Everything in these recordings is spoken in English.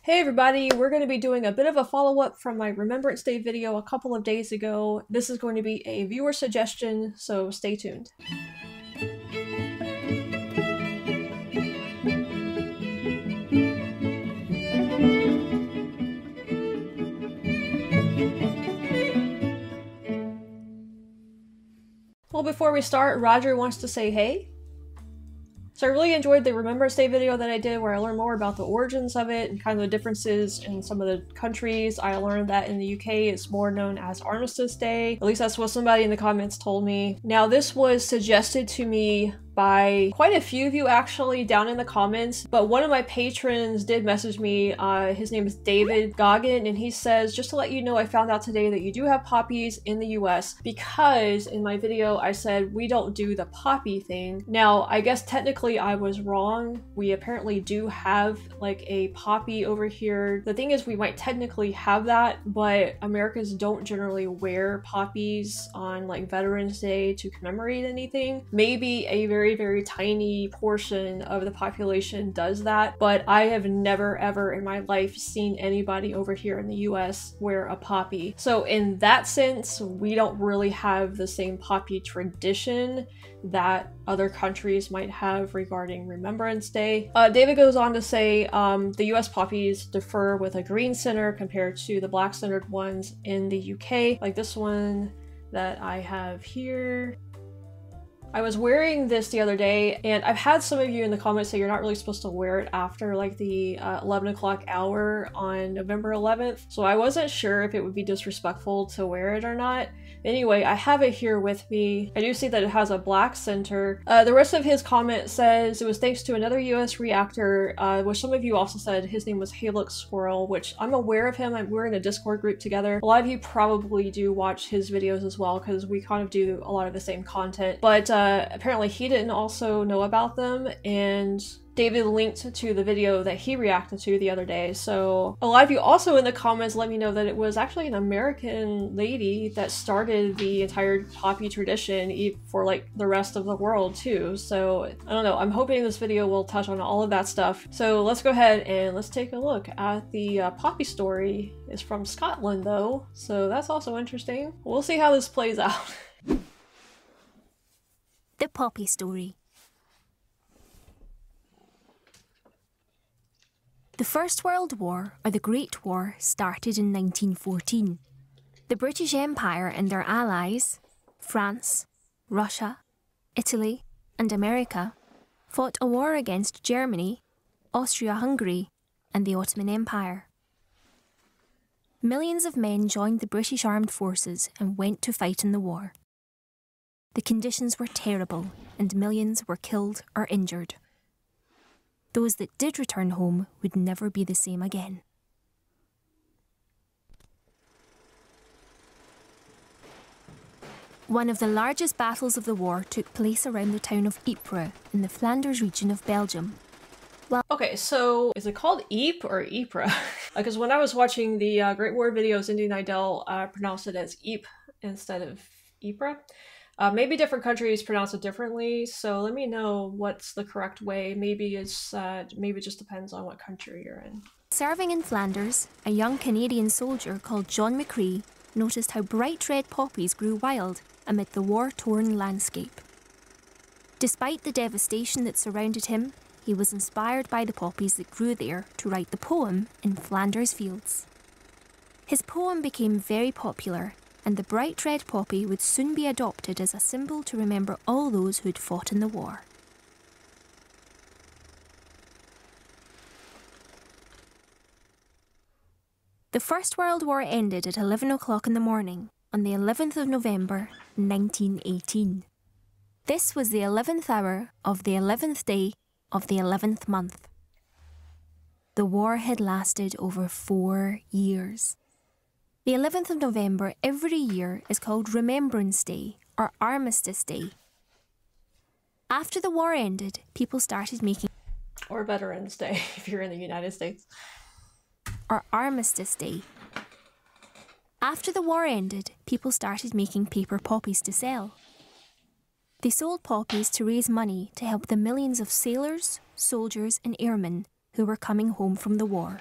Hey everybody, we're going to be doing a bit of a follow-up from my Remembrance Day video a couple of days ago. This is going to be a viewer suggestion, so stay tuned. Well, before we start, Roger wants to say hey. So I really enjoyed the Remembrance Day video that I did where I learned more about the origins of it and kind of the differences in some of the countries. I learned that in the UK it's more known as Armistice Day. At least that's what somebody in the comments told me. Now this was suggested to me by quite a few of you actually down in the comments, but one of my patrons did message me. His name is David Goggin, and he says, just to let you know, I found out today that you do have poppies in the US because in my video I said we don't do the poppy thing. Now I guess technically I was wrong. We apparently do have like a poppy over here. The thing is we might technically have that, but Americans don't generally wear poppies on like Veterans Day to commemorate anything. Maybe a very tiny portion of the population does that, but I have never ever in my life seen anybody over here in the US wear a poppy. So in that sense, we don't really have the same poppy tradition that other countries might have regarding Remembrance Day. David goes on to say the US poppies differ with a green center compared to the black centered ones in the UK, like this one that I have here. I was wearing this the other day, and I've had some of you in the comments say you're not really supposed to wear it after like the 11 o'clock hour on November 11th, so I wasn't sure if it would be disrespectful to wear it or not. Anyway, I have it here with me. I do see that it has a black center. The rest of his comment says it was thanks to another US reactor, which some of you also said his name was Halix Squirrel, which I'm aware of him. We're in a Discord group together. A lot of you probably do watch his videos as well because we kind of do a lot of the same content, but apparently he didn't also know about them, and David linked to the video that he reacted to the other day. So a lot of you also in the comments let me know that it was actually an American lady that started the entire poppy tradition for like the rest of the world too. So I don't know, I'm hoping this video will touch on all of that stuff. So let's go ahead and let's take a look at the poppy story. It's from Scotland though, so that's also interesting. We'll see how this plays out. The poppy story. The First World War, or the Great War, started in 1914. The British Empire and their allies, France, Russia, Italy, and America, fought a war against Germany, Austria-Hungary, and the Ottoman Empire. Millions of men joined the British armed forces and went to fight in the war. The conditions were terrible, and millions were killed or injured. Those that did return home would never be the same again. One of the largest battles of the war took place around the town of Ypres in the Flanders region of Belgium. Okay, so is it called Ypres or Ypres? Because when I was watching the Great War videos, Indian Idol pronounced it as Ypres instead of Ypres. Maybe different countries pronounce it differently, so let me know what's the correct way. Maybe it's maybe it just depends on what country you're in. Serving in Flanders, a young Canadian soldier called John McCree noticed how bright red poppies grew wild amid the war-torn landscape. Despite the devastation that surrounded him, he was inspired by the poppies that grew there to write the poem In Flanders Fields. His poem became very popular, and the bright red poppy would soon be adopted as a symbol to remember all those who had fought in the war. The First World War ended at 11 o'clock in the morning on the 11th of November, 1918. This was the 11th hour of the 11th day of the 11th month. The war had lasted over 4 years. The 11th of November every year is called Remembrance Day or Armistice Day. After the war ended, people started making... Or Veterans Day if you're in the United States. Or Armistice Day. After the war ended, people started making paper poppies to sell. They sold poppies to raise money to help the millions of sailors, soldiers and airmen who were coming home from the war.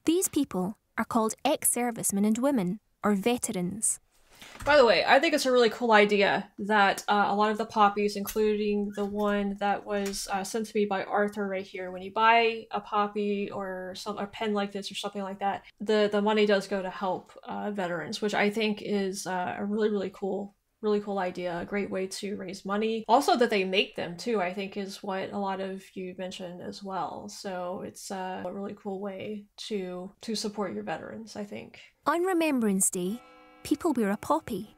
These people are called ex-servicemen and women, or veterans. By the way, I think it's a really cool idea that a lot of the poppies, including the one that was sent to me by Arthur right here, when you buy a poppy or a pen like this or something like that, the money does go to help veterans, which I think is a really cool idea, a great way to raise money. Also that they make them too, I think is what a lot of you mentioned as well. So it's a really cool way to support your veterans, I think. On Remembrance Day, people wear a poppy,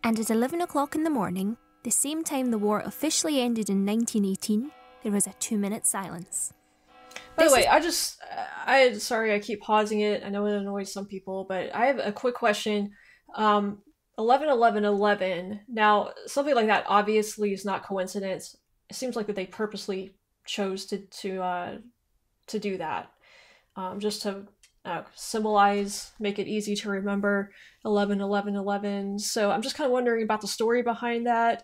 and at 11 o'clock in the morning, the same time the war officially ended in 1918, there is a 2-minute silence. By the way, sorry I keep pausing it. I know it annoys some people, but I have a quick question. 11, 11, 11. Now, something like that obviously is not coincidence. It seems like that they purposely chose to do that, just to symbolize, make it easy to remember 11, 11, 11. So I'm just kind of wondering about the story behind that.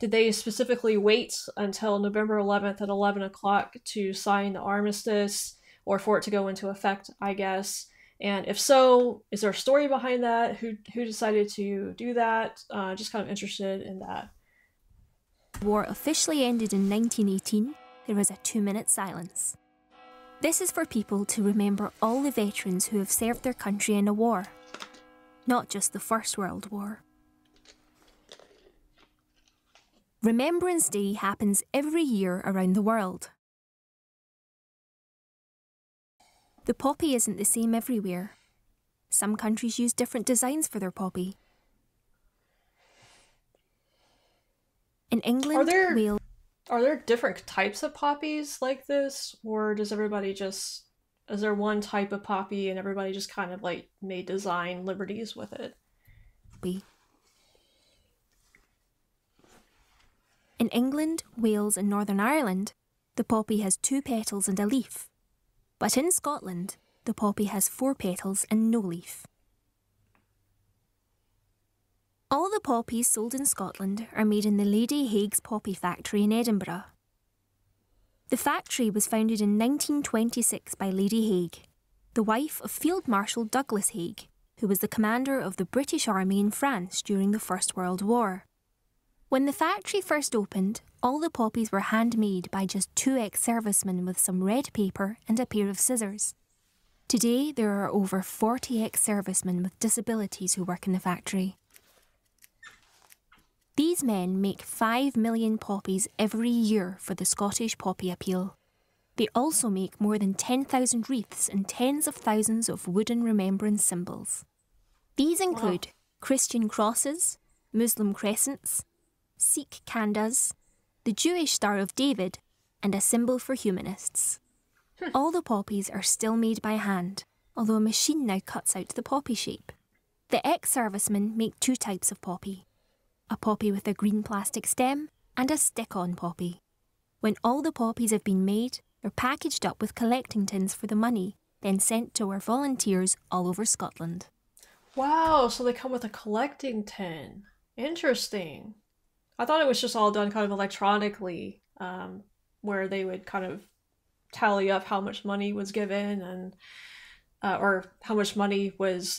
Did they specifically wait until November 11th at 11 o'clock to sign the armistice, or for it to go into effect, I guess? And if so, is there a story behind that? Who decided to do that? Just kind of interested in that. The war officially ended in 1918. There is a 2-minute silence. This is for people to remember all the veterans who have served their country in a war, not just the First World War. Remembrance Day happens every year around the world. The poppy isn't the same everywhere. Some countries use different designs for their poppy. In England, Wales... Are there different types of poppies like this, or is there one type of poppy and everybody just kind of like made design liberties with it? In England, Wales and Northern Ireland, the poppy has 2 petals and a leaf. But in Scotland, the poppy has 4 petals and no leaf. All the poppies sold in Scotland are made in the Lady Haig's Poppy Factory in Edinburgh. The factory was founded in 1926 by Lady Haig, the wife of Field Marshal Douglas Haig, who was the commander of the British Army in France during the First World War. When the factory first opened, all the poppies were handmade by just 2 ex-servicemen with some red paper and a pair of scissors. Today, there are over 40 ex-servicemen with disabilities who work in the factory. These men make 5 million poppies every year for the Scottish Poppy Appeal. They also make more than 10,000 wreaths and tens of thousands of wooden remembrance symbols. These include Christian crosses, Muslim crescents, Sikh khandas, the Jewish Star of David, and a symbol for humanists. All the poppies are still made by hand, although a machine now cuts out the poppy shape. The ex-servicemen make 2 types of poppy: a poppy with a green plastic stem and a stick-on poppy. When all the poppies have been made, they're packaged up with collecting tins for the money, then sent to our volunteers all over Scotland. Wow, so they come with a collecting tin. Interesting. I thought it was just all done kind of electronically, where they would kind of tally up how much money was given and or how much money was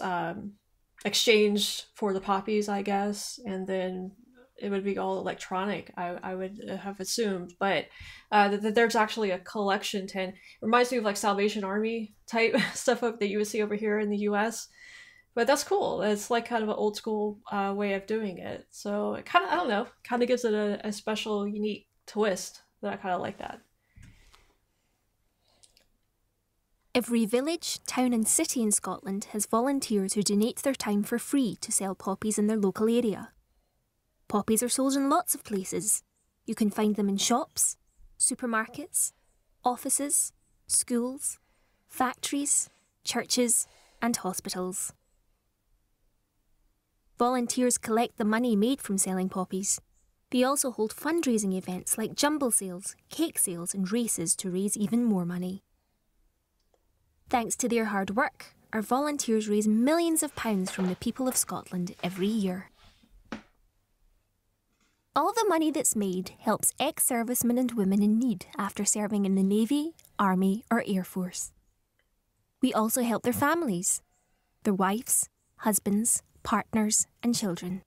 exchanged for the poppies, I guess, and then it would be all electronic, I would have assumed. But that there's actually a collection tin. It reminds me of like Salvation Army type stuff that you would see over here in the US. But that's cool. It's like kind of an old school way of doing it. So it kind of, I don't know, kind of gives it a special, unique twist that I kind of like that. Every village, town and city in Scotland has volunteers who donate their time for free to sell poppies in their local area. Poppies are sold in lots of places. You can find them in shops, supermarkets, offices, schools, factories, churches, and hospitals. Volunteers collect the money made from selling poppies. They also hold fundraising events like jumble sales, cake sales, and races to raise even more money. Thanks to their hard work, our volunteers raise millions of pounds from the people of Scotland every year. All the money that's made helps ex-servicemen and women in need after serving in the Navy, Army, or Air Force. We also help their families, their wives, husbands, partners, and children.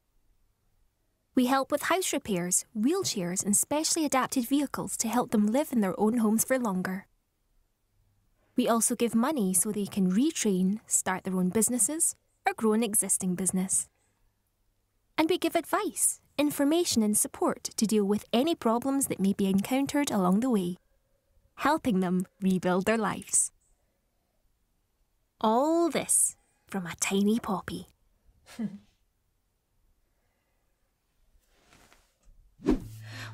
We help with house repairs, wheelchairs, and specially adapted vehicles to help them live in their own homes for longer. We also give money so they can retrain, start their own businesses, or grow an existing business. And we give advice, information, and support to deal with any problems that may be encountered along the way, helping them rebuild their lives. All this from a tiny poppy.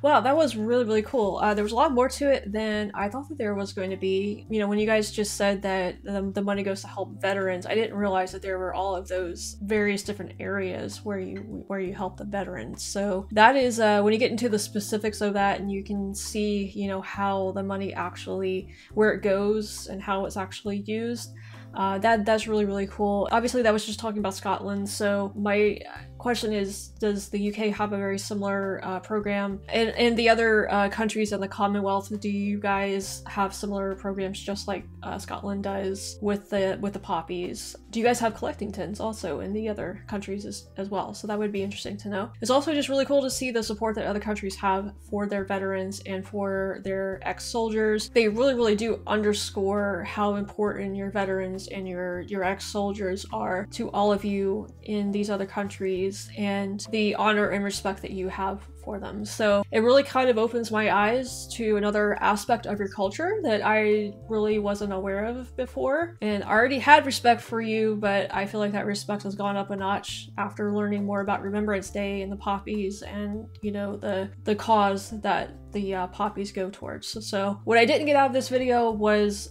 Wow, that was really, really cool. There was a lot more to it than I thought that there was going to be. You know, when you guys just said that the money goes to help veterans, I didn't realize that there were all of those various different areas where you help the veterans. So that is when you get into the specifics of that, and you can see, you know, how the money actually, where it goes and how it's actually used. That's really, really cool. Obviously, that was just talking about Scotland. So my question is, does the UK have a very similar program? And the other countries in the Commonwealth, do you guys have similar programs just like Scotland does with the poppies? Do you guys have collecting tins also in the other countries as well? So that would be interesting to know. It's also just really cool to see the support that other countries have for their veterans and for their ex-soldiers. They really, really do underscore how important your veterans and your ex-soldiers are to all of you in these other countries, and the honor and respect that you have for them. So it really kind of opens my eyes to another aspect of your culture that I really wasn't aware of before. And I already had respect for you, but I feel like that respect has gone up a notch after learning more about Remembrance Day and the poppies and, you know, the cause that the poppies go towards. So what I didn't get out of this video was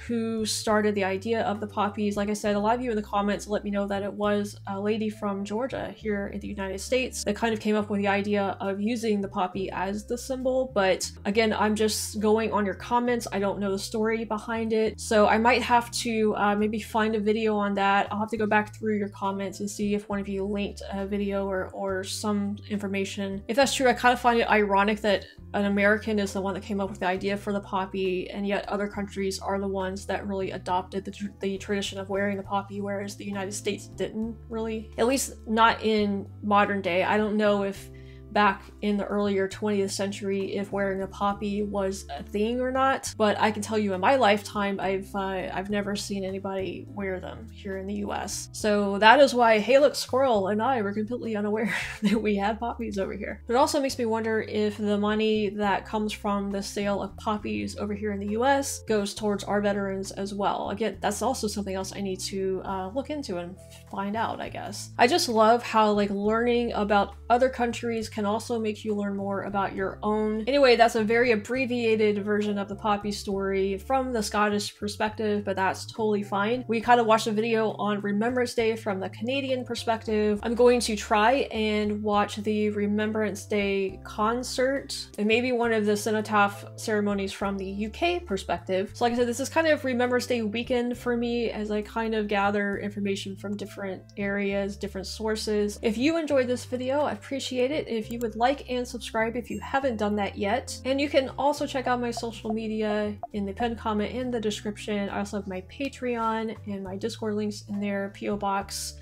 who started the idea of the poppies. Like I said, a lot of you in the comments let me know that it was a lady from Georgia here in the United States that kind of came up with the idea of using the poppy as the symbol. But again, I'm just going on your comments. I don't know the story behind it. So I might have to maybe find a video on that. I'll have to go back through your comments and see if one of you linked a video or some information. If that's true, I kind of find it ironic that an American is the one that came up with the idea for the poppy, and yet other countries are the ones that really adopted the tradition of wearing the poppy, whereas the United States didn't really. At least not in modern day. I don't know if back in the earlier 20th century if wearing a poppy was a thing or not, but I can tell you in my lifetime I've never seen anybody wear them here in the US. So that is why Hey Look Squirrel and I were completely unaware that we had poppies over here. But it also makes me wonder if the money that comes from the sale of poppies over here in the US goes towards our veterans as well. Again, that's also something else I need to look into and find out, I guess. I just love how like learning about other countries can also make you learn more about your own. Anyway, that's a very abbreviated version of the poppy story from the Scottish perspective, but that's totally fine. We kind of watched a video on Remembrance Day from the Canadian perspective. I'm going to try and watch the Remembrance Day concert and maybe one of the cenotaph ceremonies from the UK perspective. So like I said, this is kind of Remembrance Day weekend for me as I kind of gather information from different areas, different sources. If you enjoyed this video, I appreciate it if you would like and subscribe if you haven't done that yet. And you can also check out my social media in the pinned comment in the description. I also have my Patreon and my Discord links in there, PO Box,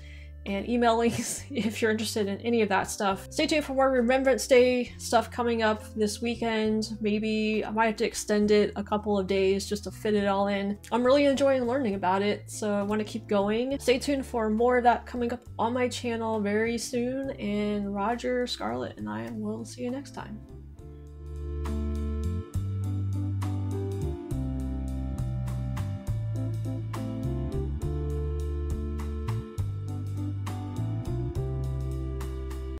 and email links if you're interested in any of that stuff. Stay tuned for more Remembrance Day stuff coming up this weekend. Maybe I might have to extend it a couple of days just to fit it all in. I'm really enjoying learning about it, so I want to keep going. Stay tuned for more of that coming up on my channel very soon, and Roger, Scarlett, and I will see you next time.